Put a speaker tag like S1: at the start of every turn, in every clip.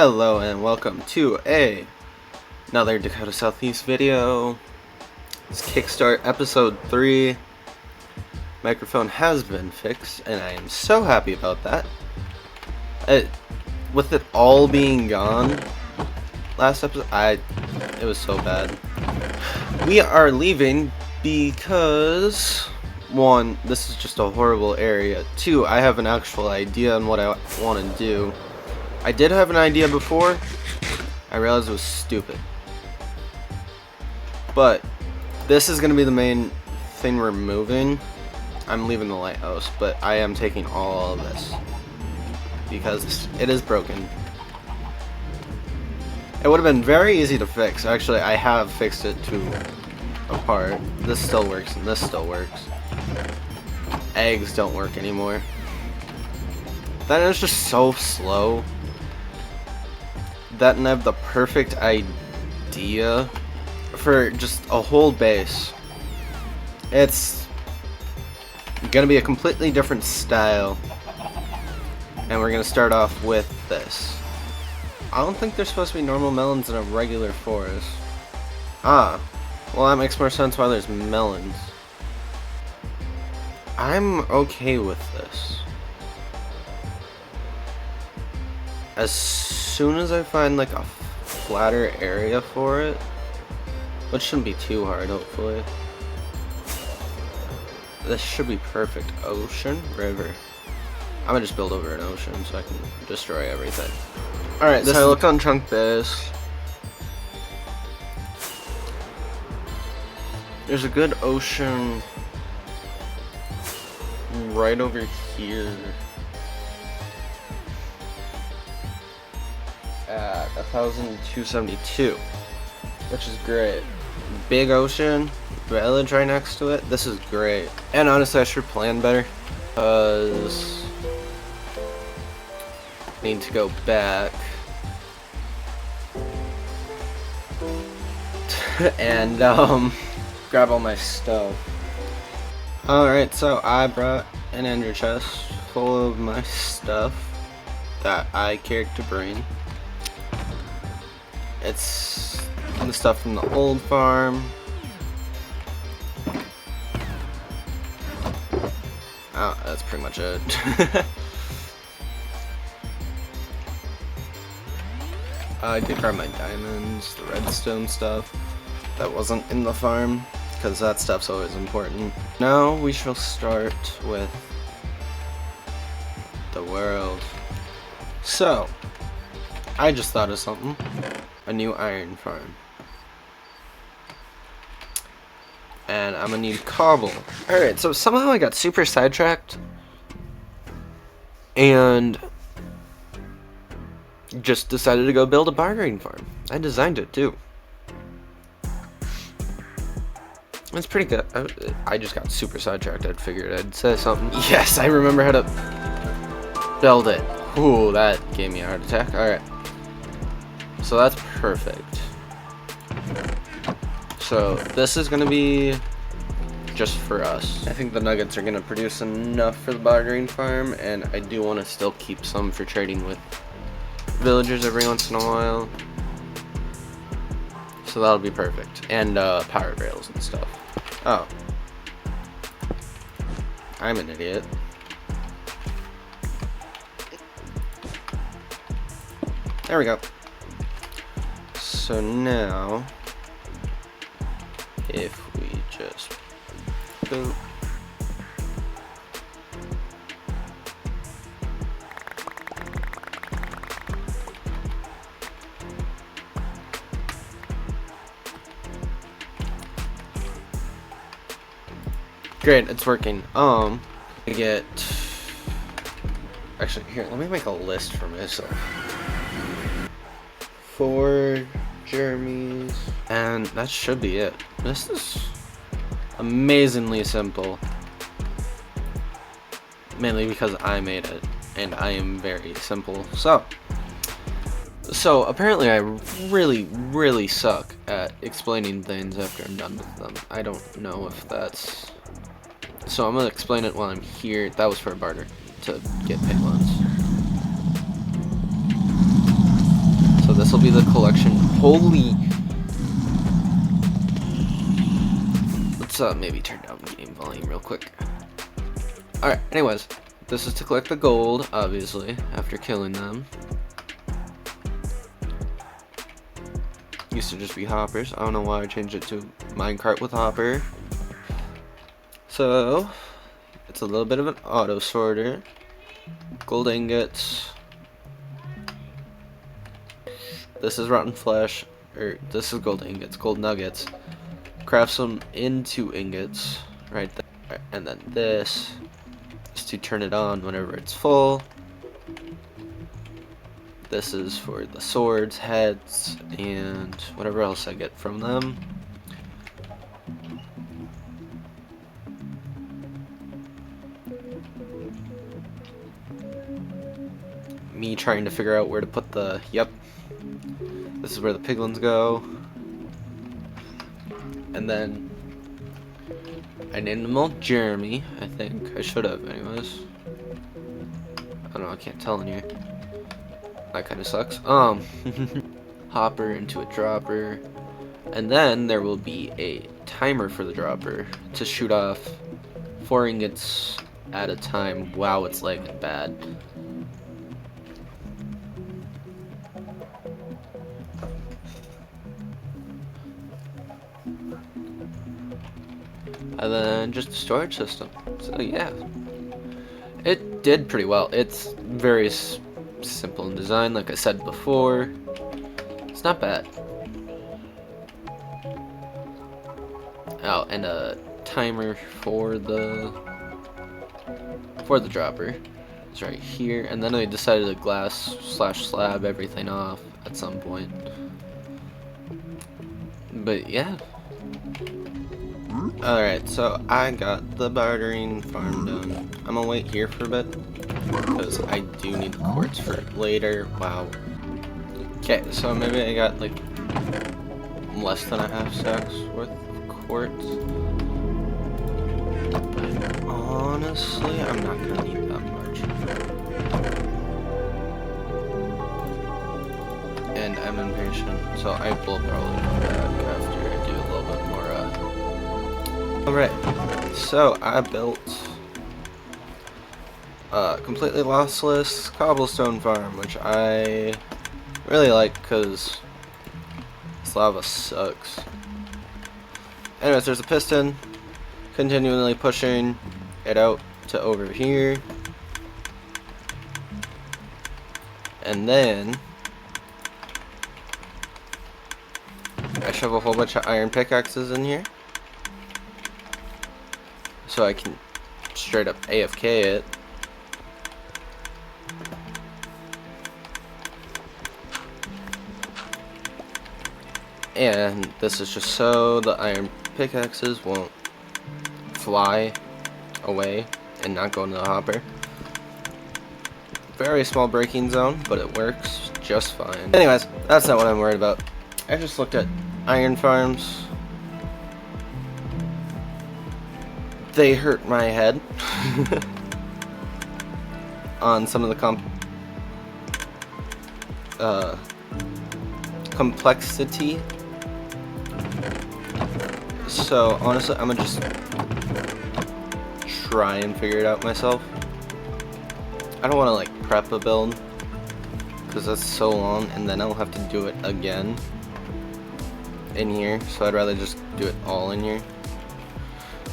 S1: Hello and welcome to another Dakota Southeast video. It's Kickstart episode 3. Microphone has been fixed and I am so happy about that. With it all being gone last episode, it was so bad. We are leaving because 1, this is just a horrible area. 2, I have an actual idea on what I want to do. I did have an idea before. I realized it was stupid. But this is going to be the main thing we're moving. I'm leaving the lighthouse, but I am taking all of this because it is broken. It would have been very easy to fix. Actually, I have fixed it to a part. This still works and this still works. Eggs don't work anymore. Then it's just so slow. That and I have the perfect idea for just a whole base. It's gonna be a completely different style, and we're gonna start off with this. I don't think there's supposed to be normal melons in a regular forest. Well that makes more sense why there's melons. I'm okay with this. As soon as I find like a flatter area for it, which shouldn't be too hard, hopefully. This should be perfect. Ocean, river. I'm gonna just build over an ocean so I can destroy everything. Alright, so I look on chunk base. There's a good ocean right over here. At 1,272, which is great. Big ocean, village right next to it. This is great. And honestly, I should plan better because I need to go back and grab all my stuff. Alright, so I brought an ender chest full of my stuff that I cared to bring. It's the stuff from the old farm. Oh, that's pretty much it. I did grab my diamonds, the redstone stuff. That wasn't in the farm, because that stuff's always important. Now we shall start with the world. So, I just thought of something. A new iron farm. And I'm gonna need cobble. Alright, so somehow I got super sidetracked and just decided to go build a bartering farm. I designed it too. It's pretty good. I just got super sidetracked. I figured I'd say something. Yes, I remember how to build it. Ooh, that gave me a heart attack. Alright. So that's perfect. So this is gonna be just for us. I think the nuggets are gonna produce enough for the bartering farm, and I do want to still keep some for trading with villagers every once in a while. So that'll be perfect. And power rails and stuff. Oh. I'm an idiot. There we go. So now, if we just boop. Great, it's working. I get, actually here, let me make a list for myself. 4 Jeremy's, and that should be it. This is amazingly simple, mainly because I made it and I am very simple. So apparently I really suck at explaining things after I'm done with them. I don't know if that's, so I'm gonna explain it while I'm here. That was for a barter to get pay loans. will be the collection. Holy. Let's maybe turn down the game volume real quick. Alright, anyways, this is to collect the gold, obviously, after killing them. Used to just be hoppers. I don't know why I changed it to minecart with hopper. So, it's a little bit of an auto sorter. Gold ingots. This is rotten flesh, or this is gold ingots, gold nuggets. Crafts them into ingots, right there. And then this is to turn it on whenever it's full. This is for the swords, heads, and whatever else I get from them. Me trying to figure out where to put the, yep. This is where the piglins go. And then I named them all Jeremy, I think. I should have, anyways. I don't know, I can't tell in here. That kind of sucks. Hopper into a dropper. And then there will be a timer for the dropper to shoot off 4 ingots at a time. Wow, it's lagging bad. And then just a storage system. So yeah, it did pretty well. It's very simple in design, like I said before. It's not bad. Oh, and a timer for the dropper. It's right here. And then I decided to glass/slab everything off at some point. But yeah. Alright, so I got the bartering farm done. I'm gonna wait here for a bit, because I do need the quartz for later. Wow. Okay, so maybe I got like less than a half stacks worth of quartz. Honestly, I'm not gonna need that much. And I'm impatient, so I will probably come back after I do a little bit more Alright, so I built a completely lossless cobblestone farm, which I really like because this lava sucks. Anyways, there's a piston continually pushing it out to over here. And then I shove a whole bunch of iron pickaxes in here, so I can straight up AFK it. And this is just so the iron pickaxes won't fly away and not go into the hopper. Very small braking zone, but it works just fine. Anyways, that's not what I'm worried about. I just looked at iron farms. They hurt my head on some of the complexity. So honestly, I'm gonna just try and figure it out myself. I don't want to like prep a build because that's so long, and then I'll have to do it again in here. So I'd rather just do it all in here.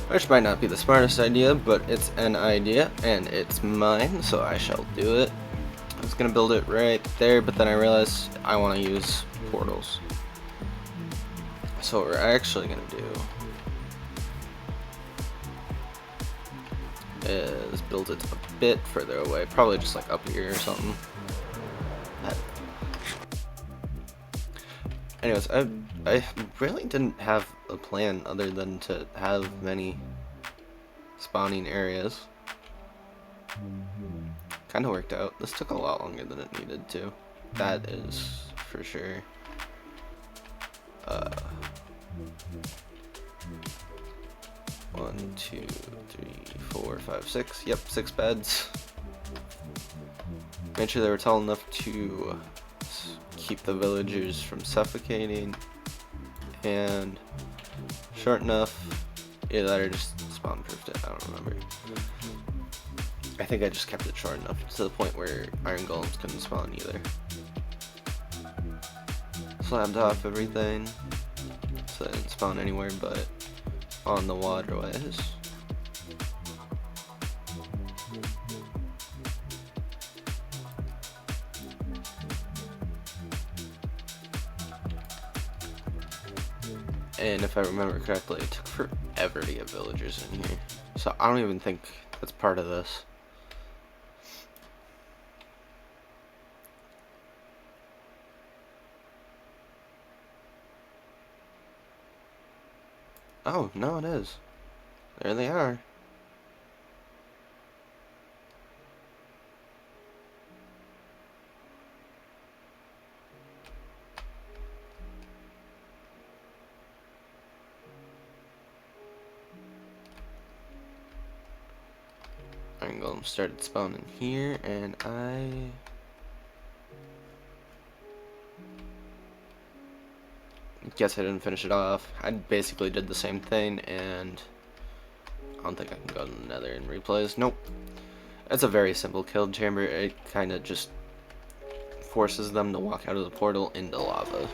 S1: Which might not be the smartest idea, but it's an idea, and it's mine, so I shall do it. I was gonna build it right there, but then I realized I want to use portals. So what we're actually gonna do is build it a bit further away, probably just like up here or something. Anyways, I really didn't have a plan other than to have many spawning areas. Kind of worked out. This took a lot longer than it needed to. That is for sure. 1, 2, 3, 4, 5, 6. Yep, 6 beds. Made sure they were tall enough to keep the villagers from suffocating, and short enough, either that or just spawn proofed it, I don't remember. I think I just kept it short enough to the point where iron golems couldn't spawn either. Slabbed off everything, so they didn't spawn anywhere but on the waterways. And if I remember correctly, it took forever to get villagers in here. So I don't even think that's part of this. Oh, no, it is. There they are. Iron Golem started spawning here, and I guess I didn't finish it off. I basically did the same thing, and I don't think I can go to the nether and replays. Nope. It's a very simple kill chamber. It kind of just forces them to walk out of the portal into lava.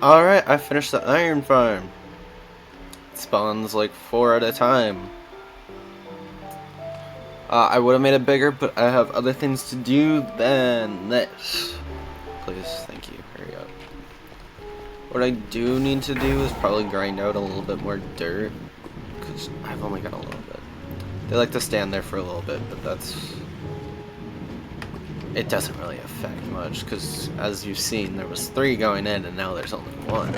S1: Alright, I finished the iron farm. It spawns like 4 at a time. I would have made it bigger, but I have other things to do than this. Please, thank you, hurry up. What I do need to do is probably grind out a little bit more dirt, because I've only got a little bit. They like to stand there for a little bit, but it doesn't really affect much, because as you've seen, there was 3 going in, and now there's only 1.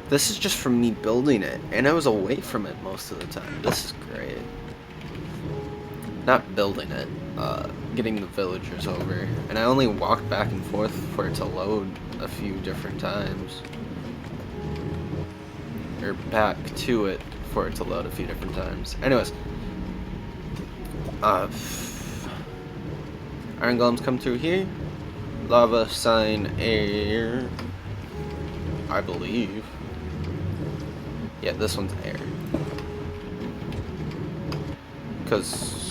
S1: This is just from me building it, and I was away from it most of the time. This is great. Not building it, getting the villagers over. And I only walked back and forth for it to load a few different times. Or back to it for it to load a few different times. Anyways. Iron golems come through here. Lava, sign, air. I believe. Yeah, this one's air. Because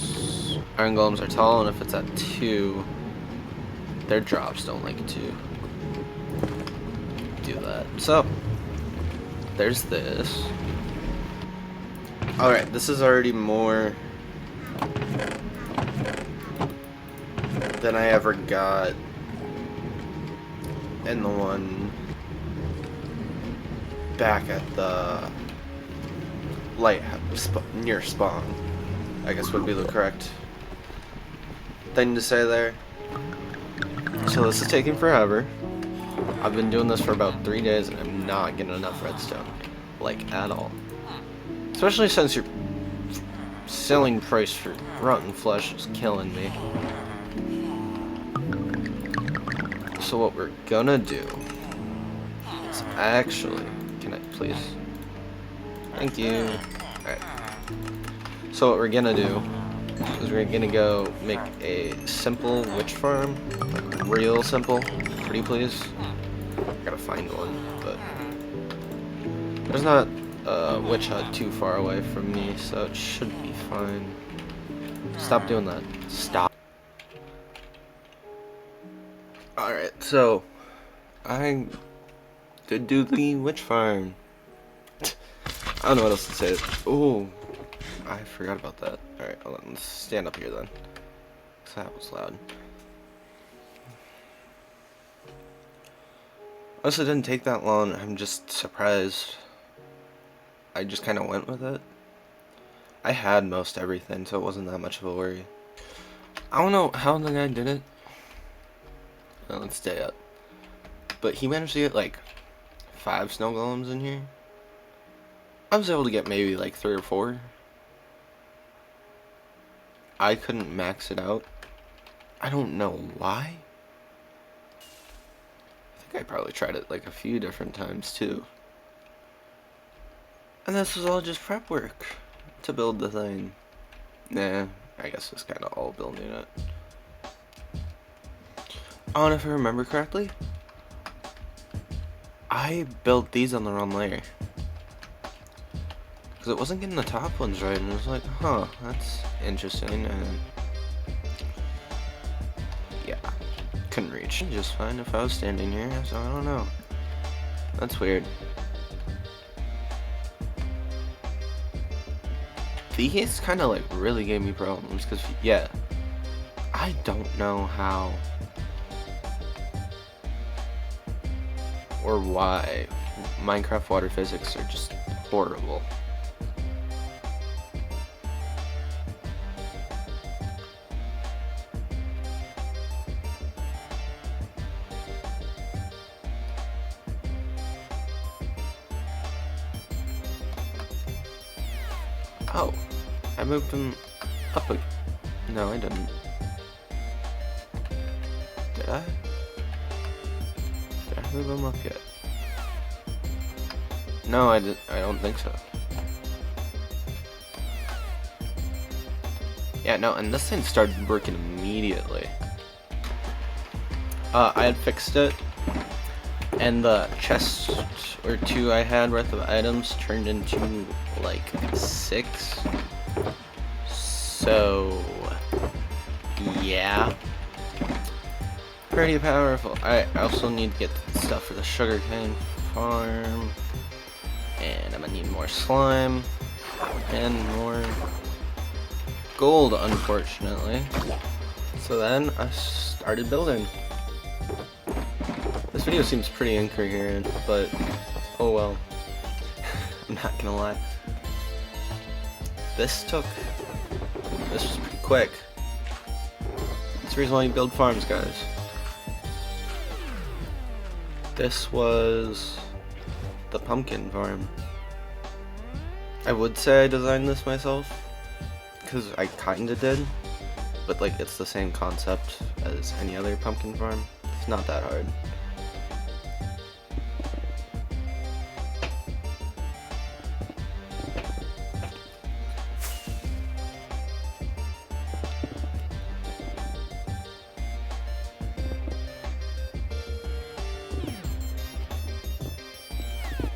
S1: iron golems are tall, and if it's at 2, their drops don't like to do that. So, there's this. Alright, this is already more than I ever got in the one back at the lighthouse near spawn, I guess would be the correct thing to say there. So this is taking forever. I've been doing this for about 3 days, and I'm not getting enough redstone, like at all. Especially since your selling price for rotten flesh is killing me. So what we're gonna do is actually, can I please? Thank you. Alright. So what we're gonna do is we're gonna go make a simple witch farm, like real simple, pretty please. I gotta find one, but there's not a witch hut too far away from me, so it should be fine. Stop doing that. Stop. Alright, so I did do the witch farm. I don't know what else to say. Oh, I forgot about that. Alright, hold on. Let's stand up here then. Because that was loud. Honestly, it didn't take that long. I'm just surprised. I just kind of went with it. I had most everything, so it wasn't that much of a worry. I don't know how the guy did it. Well, let's stay up. But he managed to get like 5 snow golems in here. I was able to get maybe like 3 or 4. I couldn't max it out. I don't know why. I think I probably tried it like a few different times too. And this was all just prep work to build the thing. Nah, I guess it's kind of all building it. Oh, and if I remember correctly, I built these on the wrong layer. Because it wasn't getting the top ones right, and it was like, huh, that's interesting, and yeah, couldn't reach just fine if I was standing here, so I don't know. That's weird. These kind of like really gave me problems, because yeah, I don't know how or why Minecraft water physics are just horrible. Oh, I moved them up a... No, I didn't. Did I? Did I move them up yet? No, I don't think so. Yeah, no, and this thing started working immediately. I had fixed it, and the chest or two I had worth of items turned into like 6. So yeah, pretty powerful. I also need to get stuff for the sugarcane farm, and I'm gonna need more slime and more gold, unfortunately. So then I started building. This video seems pretty incoherent, but oh well. I'm not gonna lie. This was pretty quick. That's the reason why you build farms, guys. This was the pumpkin farm. I would say I designed this myself, because I kinda did, but like it's the same concept as any other pumpkin farm. It's not that hard.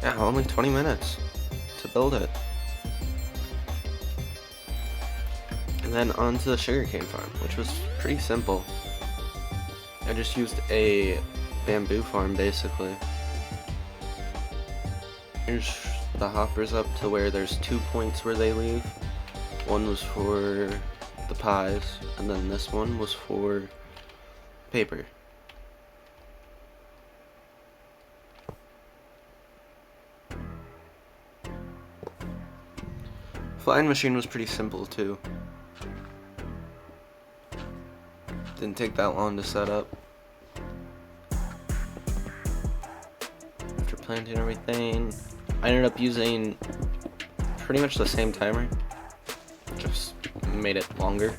S1: Yeah, only 20 minutes to build it. And then on to the sugarcane farm, which was pretty simple. I just used a bamboo farm, basically. Here's the hoppers up to where there's 2 points where they leave. One was for the pies, and then this one was for paper. Flying machine was pretty simple too. Didn't take that long to set up. After planting everything, I ended up using pretty much the same timer, just made it longer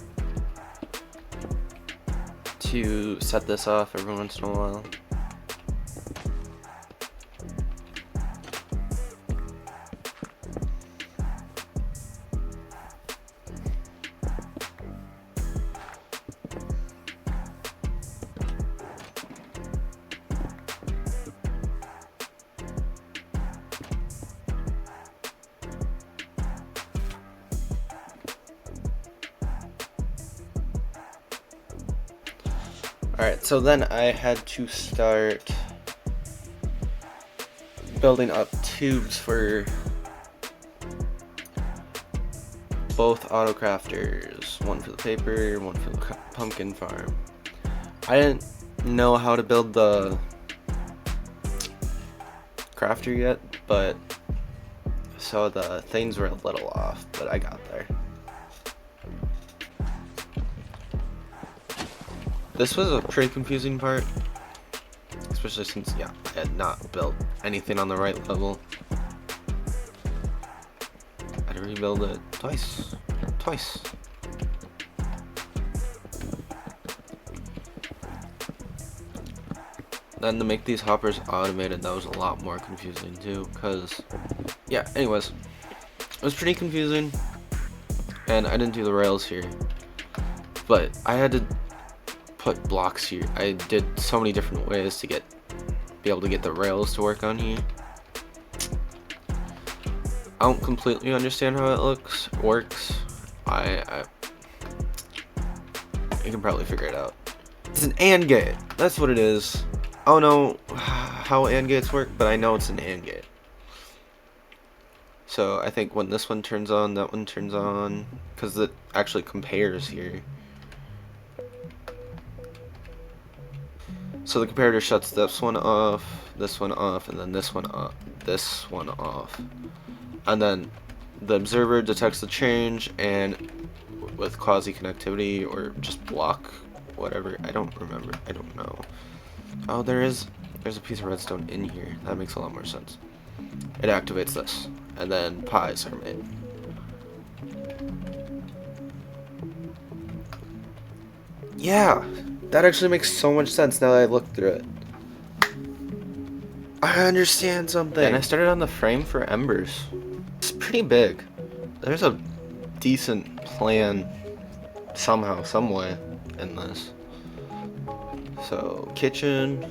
S1: to set this off every once in a while. Alright, so then I had to start building up tubes for both auto crafters, one for the paper, one for the pumpkin farm. I didn't know how to build the crafter yet, but so the things were a little off, but I got there. This was a pretty confusing part, especially since, yeah, I had not built anything on the right level. I had to rebuild it twice. Then to make these hoppers automated, that was a lot more confusing too, because, yeah, anyways, it was pretty confusing, and I didn't do the rails here, but I had to put blocks here. I did so many different ways to get be able to get the rails to work on here. I don't completely understand how it works. I you can probably figure it out. It's an AND gate. That's what it is. I don't know how AND gates work, but I know it's an AND gate. So I think when this one turns on, that one turns on, because it actually compares here. So the comparator shuts this one off, and then this one off. And then the observer detects the change, and with quasi-connectivity, or just block, whatever, I don't remember, I don't know. Oh, there's a piece of redstone in here. That makes a lot more sense. It activates this, and then pies are made. Yeah, that actually makes so much sense now that I look through it. I understand something. And I started on the frame for Embers. It's pretty big. There's a decent plan somehow, some way in this. So, kitchen,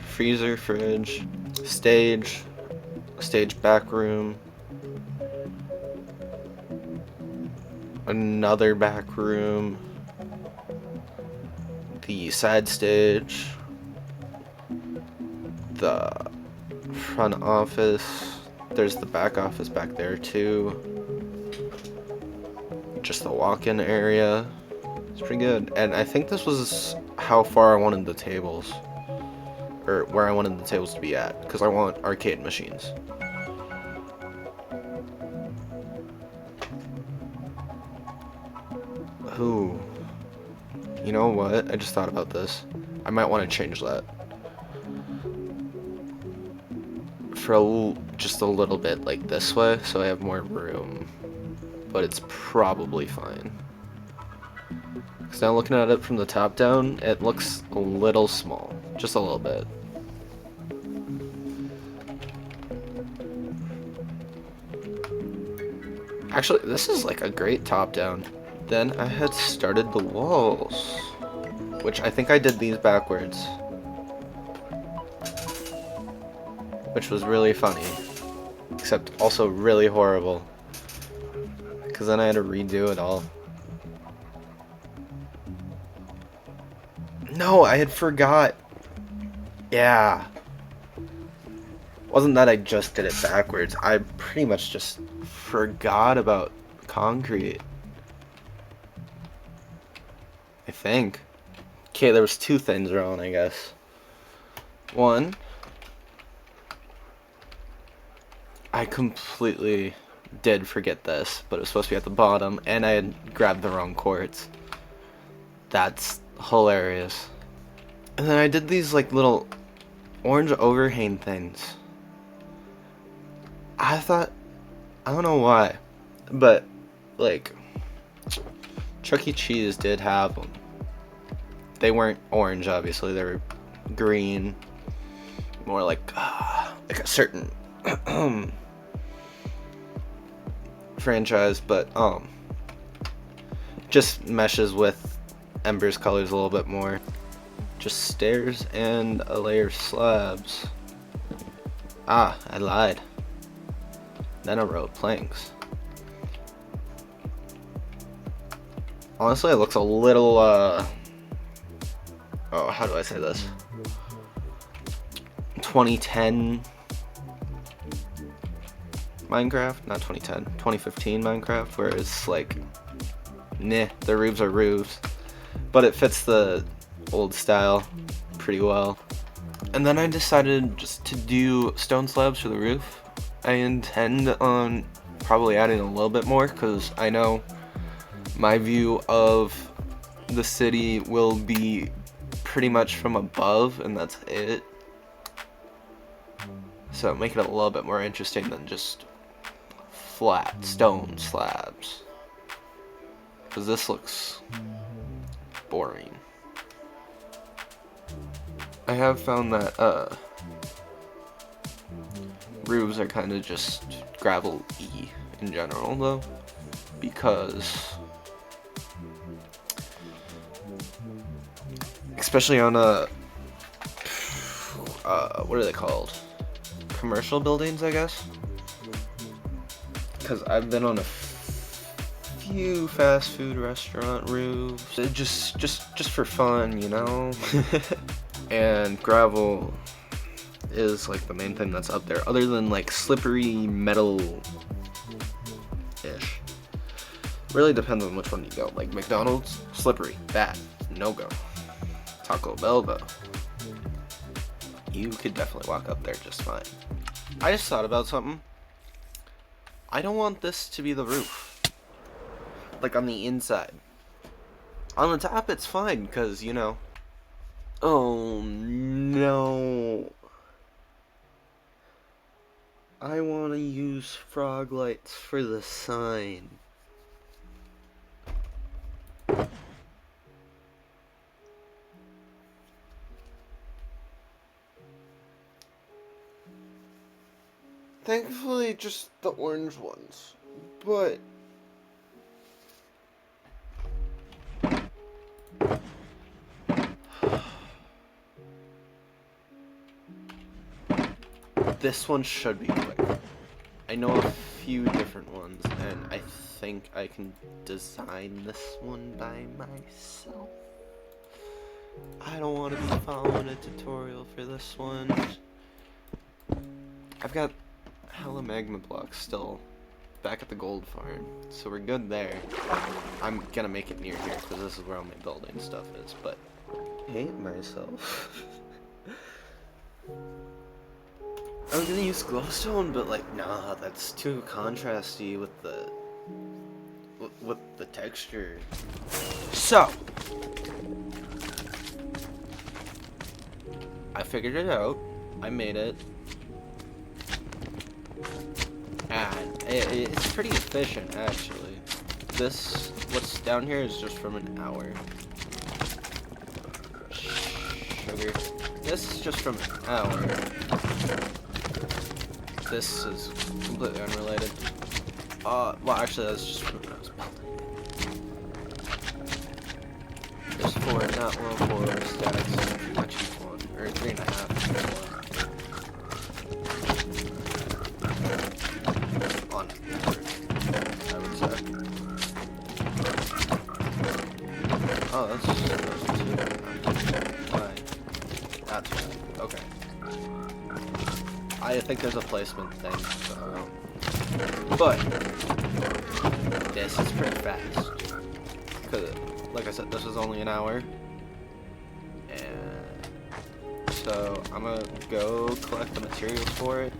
S1: freezer, fridge, stage back room, another back room, the side stage, the front office, there's the back office back there too, just the walk-in area. It's pretty good. And I think this was how far I wanted the tables, or where I wanted the tables to be at, because I want arcade machines. Ooh. You know what? I just thought about this. I might want to change that. For just a little bit, like this way, so I have more room. But it's probably fine. Because now looking at it from the top down, it looks a little small. Just a little bit. Actually, this is like a great top down. Then I had started the walls, which I think I did these backwards, which was really funny, except also really horrible, because then I had to redo it all. No, I had forgot. Yeah. Wasn't that I just did it backwards. I pretty much just forgot about concrete. I think. Okay, there was two things wrong, I guess. One, I completely did forget this, but it was supposed to be at the bottom, and I had grabbed the wrong quartz. That's hilarious. And then I did these like little orange overhang things. I thought, I don't know why, but like Chuck E. Cheese did have them. They weren't orange, obviously. They were green, more like a certain franchise, but just meshes with Ember's colors a little bit more. Just stairs and a layer of slabs. Ah, I lied. Then a row of planks. Honestly, it looks a little, oh, how do I say this? 2010 Minecraft? Not 2010. 2015 Minecraft, where it's like, nah, the roofs are roofs. But it fits the old style pretty well. And then I decided just to do stone slabs for the roof. I intend on probably adding a little bit more, because I know my view of the city will be pretty much from above, and that's it. So make it a little bit more interesting than just flat stone slabs, because this looks boring. I have found that roofs are kind of just gravel-y in general, though, because especially on what are they called? Commercial buildings, I guess. Because I've been on a few fast food restaurant roofs, just for fun, you know. And gravel is like the main thing that's up there, other than like slippery metal-ish. Really depends on which one you go. Like McDonald's, slippery, bad, no go. Taco Bell, though, you could definitely walk up there just fine. I just thought about something. I don't want this to be the roof. Like on the inside. On the top it's fine, because, you know. Oh no. I want to use frog lights for the sign. Thankfully, just the orange ones. But this one should be quick. I know a few different ones, and I think I can design this one by myself. I don't want to be following a tutorial for this one. I've got hella magma blocks still back at the gold farm, so we're good there. I'm gonna make it near here because this is where all my building stuff is, but I hate myself. I was gonna use glowstone, but like, nah, that's too contrasty with the texture. So I figured it out. I made it. And it's pretty efficient, actually. What's down here is just from an hour. Sugar. This is just from an hour. This is completely unrelated. Well, actually, that's just from when I was building. There's 4 in that one, 4 stacks, actually 1, or 3.5. On I would say. Oh, that's 2. Why? That's right. Okay. I think there's a placement thing, so. But this is pretty fast. Cause, like I said, this is only an hour, and so I'm gonna go collect the materials for it.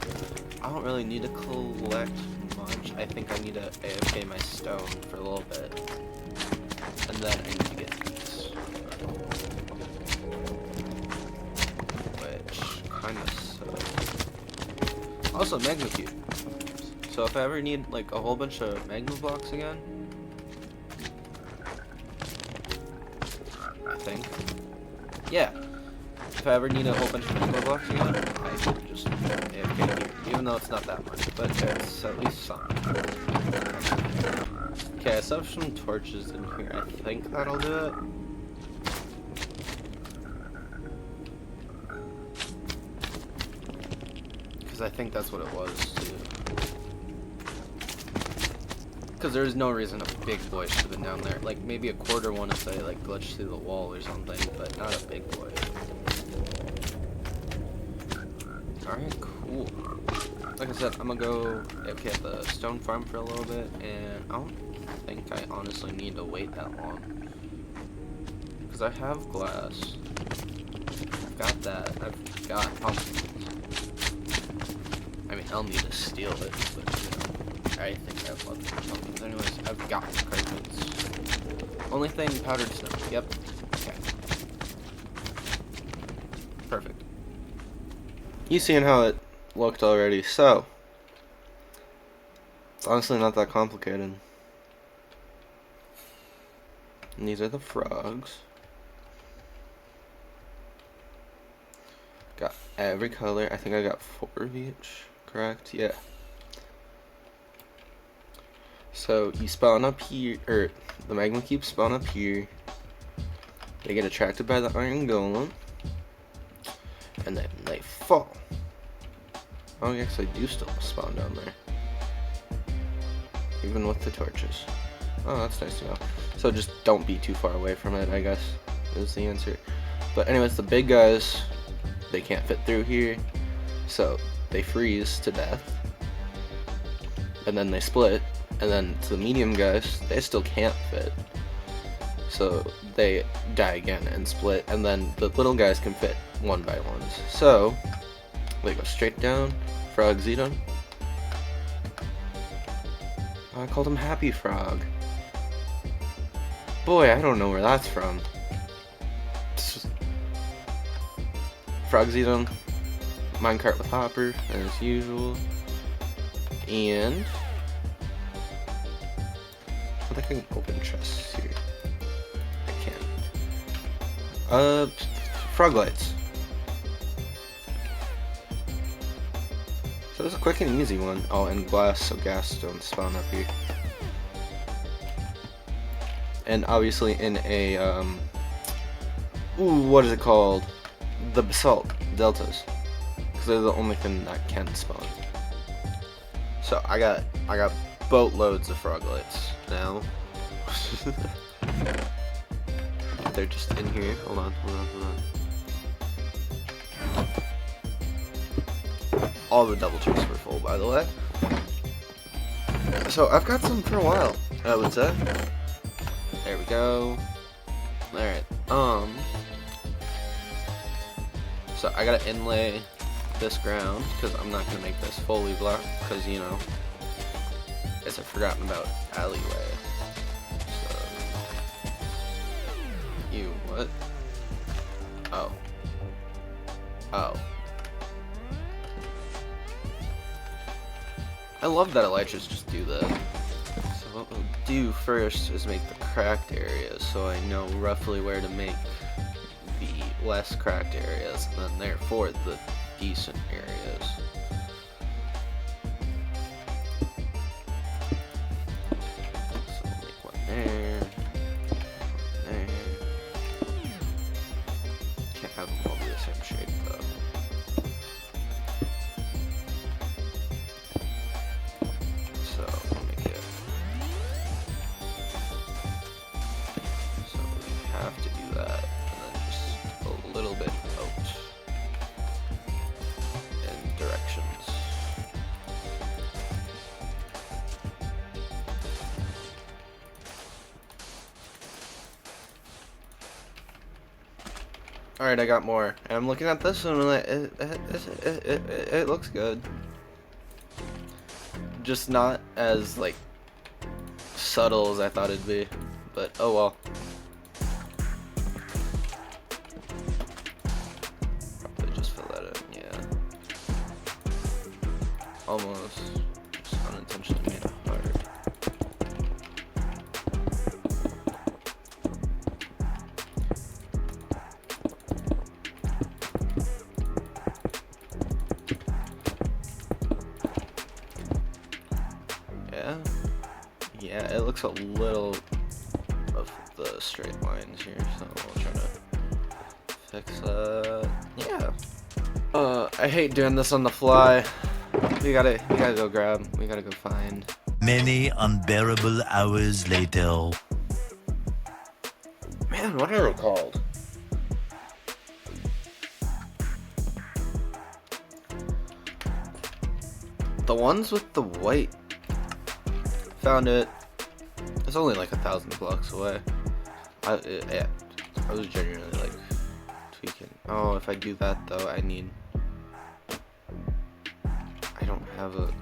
S1: I don't really need to collect much. I think I need to AFK my stone for a little bit, and then I need to get these, which kind of sucks. Also, magma cube. So if I ever need like a whole bunch of magma blocks again, I think, yeah. If I ever need a whole bunch of magma blocks again, I can just AFK here, even though it's not that much, but it's at least some. Okay, I still have some torches in here. I think that'll do it. Because I think that's what it was too. Because there's no reason a big boy should have been down there. Like maybe a quarter one if they like glitched through the wall or something, but not a big boy. Alright, cool. Like I said, I'm gonna go AFK at the stone farm for a little bit, and I don't think I honestly need to wait that long. Because I have glass. I've got that. I've got pumpkins. I mean, I'll need to steal it, but you know, I think I have lots of pumpkins. Anyways, I've got carpets. Only thing, powdered snow. Yep. Okay. Perfect. You seen how it looked already, so it's honestly not that complicated. And these are the frogs. Got every color. I think I got 4 of each, correct? Yeah. So you spawn up here, or the magma cubes spawn up here. They get attracted by the iron golem. And and then they fall. Oh, I guess they do still spawn down there, even with the torches. Oh, that's nice to know. So just don't be too far away from it, I guess, is the answer. But anyways, the big guys, they can't fit through here, so they freeze to death, and then they split, and then to the medium guys, they still can't fit, so they die again and split, and then the little guys can fit one by ones. So they go straight down. Frog's eat them. I called him Happy Frog. Boy, I don't know where that's from. Frogs eat them. Minecart with Hopper, as usual. And I think I can open chests here. I can. Frog lights. So it was a quick and easy one. Oh, and glass, so gas don't spawn up here. And obviously in a what is it called? The basalt deltas, because they're the only thing that can spawn. So I got boatloads of frog lights now. They're just in here. Hold on. All the double chests were full, by the way. So I've got some for a while, I would say. There we go. Alright, so I gotta inlay this ground, because I'm not gonna make this fully blocked, because, you know, guess I've forgotten about alleyway. So, you, what? Oh. I love that elytras just do that. So what we'll do first is make the cracked areas, so I know roughly where to make the less cracked areas, and then therefore the decent areas. So we'll make one there, Can't have them all be the same shape though. Alright, I got more. And I'm looking at this and I'm like, it looks good. Just not as, like, subtle as I thought it'd be. But, oh well. Probably just fill that in, yeah. Almost. Just unintentionally made it hard. Yeah, it looks a little of the straight lines here, so we'll try to fix that. Yeah. I hate doing this on the fly. We gotta go find.
S2: Many unbearable hours later.
S1: Man, what are they called? The ones with the white. Found it. It's only like 1,000 blocks away. I was genuinely like tweaking. Oh, if I do that though, I don't have a.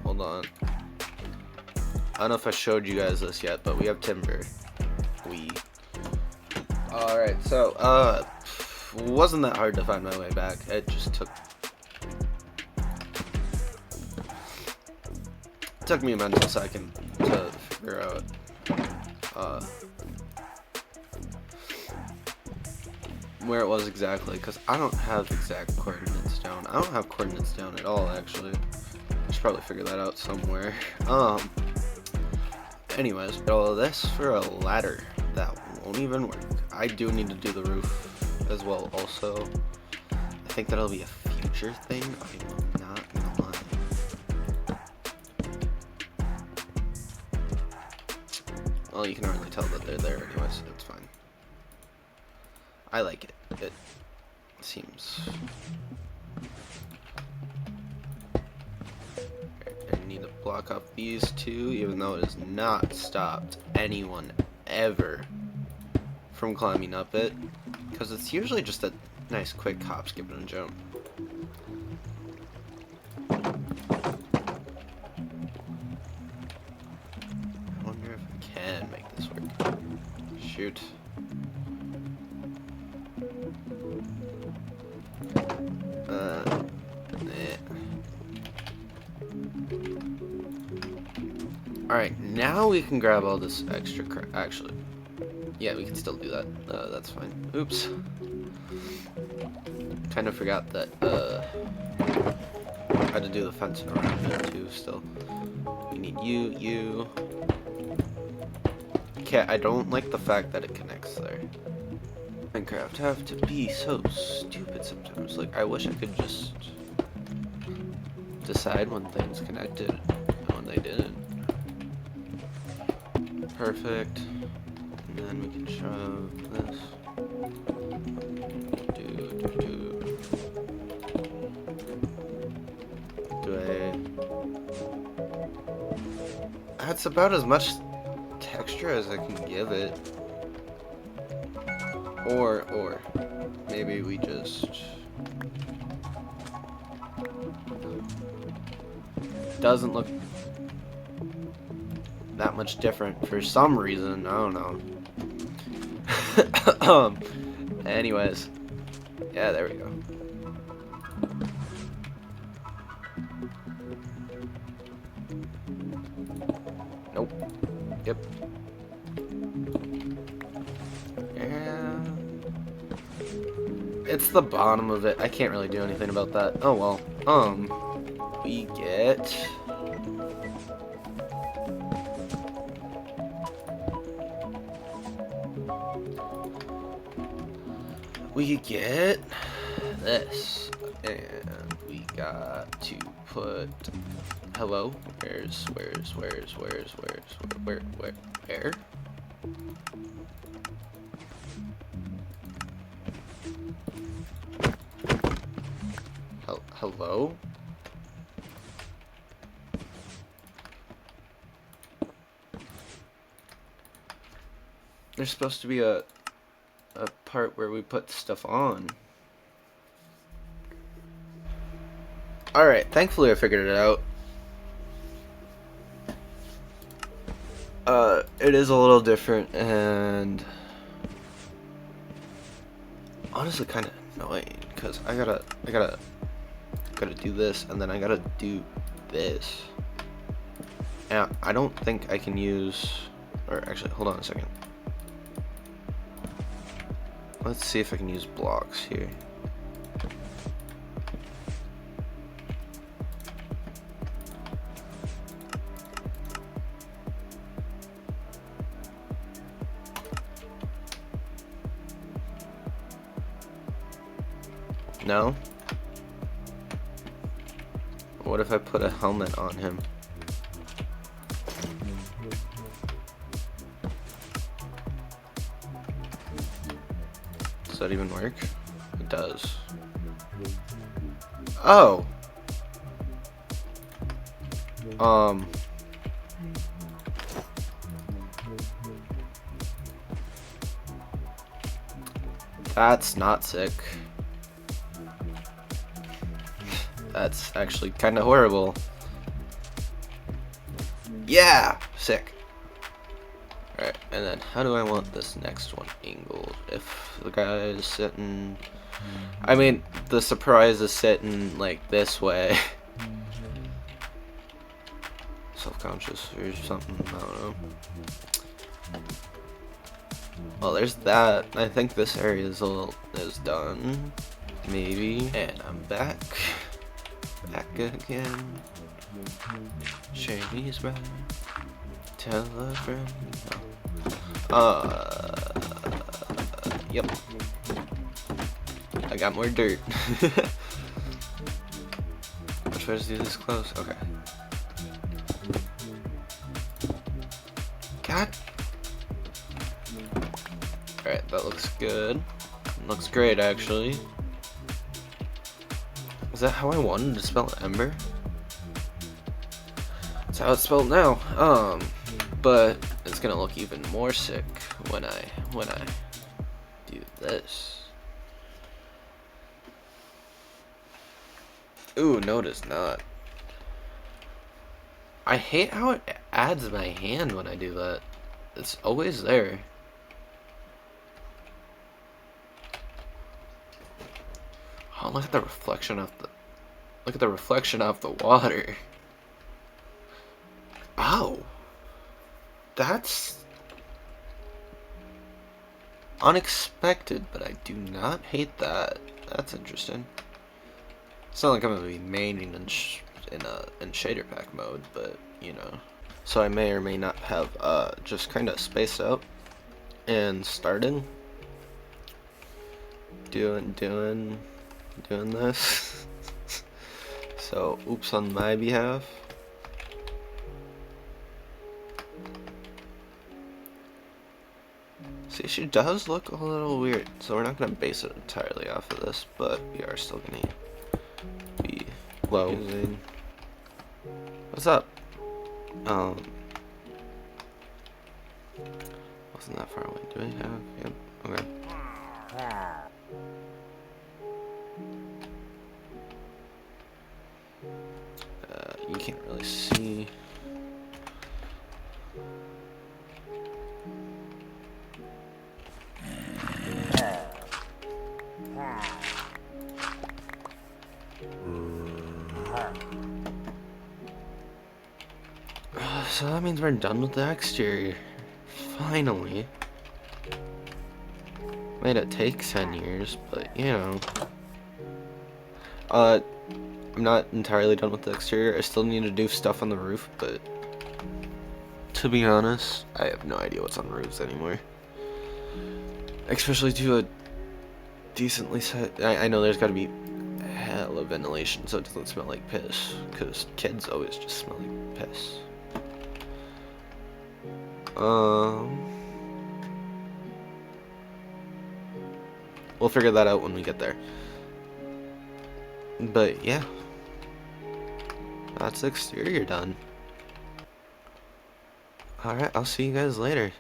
S1: Hold on. I don't know if I showed you guys this yet, but we have timber. Alright, so wasn't that hard to find my way back. It just took me a mental second to figure out where it was exactly, because I don't have exact coordinates down. I don't have coordinates down at all, actually. I should probably figure that out somewhere. Anyways, all of this for a ladder that won't even work. I do need to do the roof as well also. I think that'll be a future thing. I'm not gonna lie. Well, you can already tell that they're there anyway, so that's fine. I like it. It seems... I need to block off these two, even though it has not stopped anyone ever from climbing up it, because it's usually just a nice quick hop, skip, and jump. I wonder if I can make this work. Shoot. Alright, now we can grab all this extra crap. Actually, yeah, we can still do that. That's fine. Oops. Kind of forgot that, I had to do the fencing around it too, still. We need you. Okay, I don't like the fact that it connects there. Minecraft have to be so stupid sometimes. Like, I wish I could just decide when things connected and when they didn't. Perfect. And then we can shove this. That's about as much texture as I can give it. Or maybe we just doesn't look that much different for some reason. I don't know. Anyways, yeah, there we go. Nope. Yep. Yeah. It's the bottom of it. I can't really do anything about that. Oh well. We get this, and we got to put hello. Where? Hello? There's supposed to be a part where we put stuff on. Alright, thankfully I figured it out. It is a little different and honestly kind of annoying because I gotta do this and then I gotta do this. Now I don't think I can use, or actually hold on a second. Let's see if I can use blocks here. No? What if I put a helmet on him? Does that even work? It does. Oh! That's not sick. That's actually kind of horrible. Yeah! Sick. Alright, and then how do I want this next one angled? If the guy is sitting... I mean, the surprise is sitting, like, this way. Self-conscious or something, I don't know. Well, there's that. I think this area is done. Maybe. And I'm back. Back again. Shady's right. Tell a friend. No. Yep. I got more dirt. Which way to do this close? Okay. God. Alright, that looks good. Looks great, actually. Is that how I wanted to spell Ember? That's how it's spelled now. But it's gonna look even more sick when I do this. Ooh, no, it is not. I hate how it adds my hand when I do that. It's always there. Oh, look at the reflection of the water. Oh, that's unexpected, but I do not hate that. That's interesting. It's not like I'm gonna be maining in shader pack mode, but you know. So I may or may not have just kind of spaced out and started doing this. So oops on my behalf. See, she does look a little weird, so we're not gonna base it entirely off of this, but we are still gonna be using. What's up? Wasn't that far away. Do we have? Yep. Okay. You can't really see. So that means we're done with the exterior. Finally. Made it take 10 years, but you know. I'm not entirely done with the exterior. I still need to do stuff on the roof, but to be honest, I have no idea what's on roofs anymore. Especially to a decently set. I know there's gotta be hella ventilation so it doesn't smell like piss, because kids always just smell like piss. We'll figure that out when we get there. But yeah, that's the exterior done. Alright, I'll see you guys later.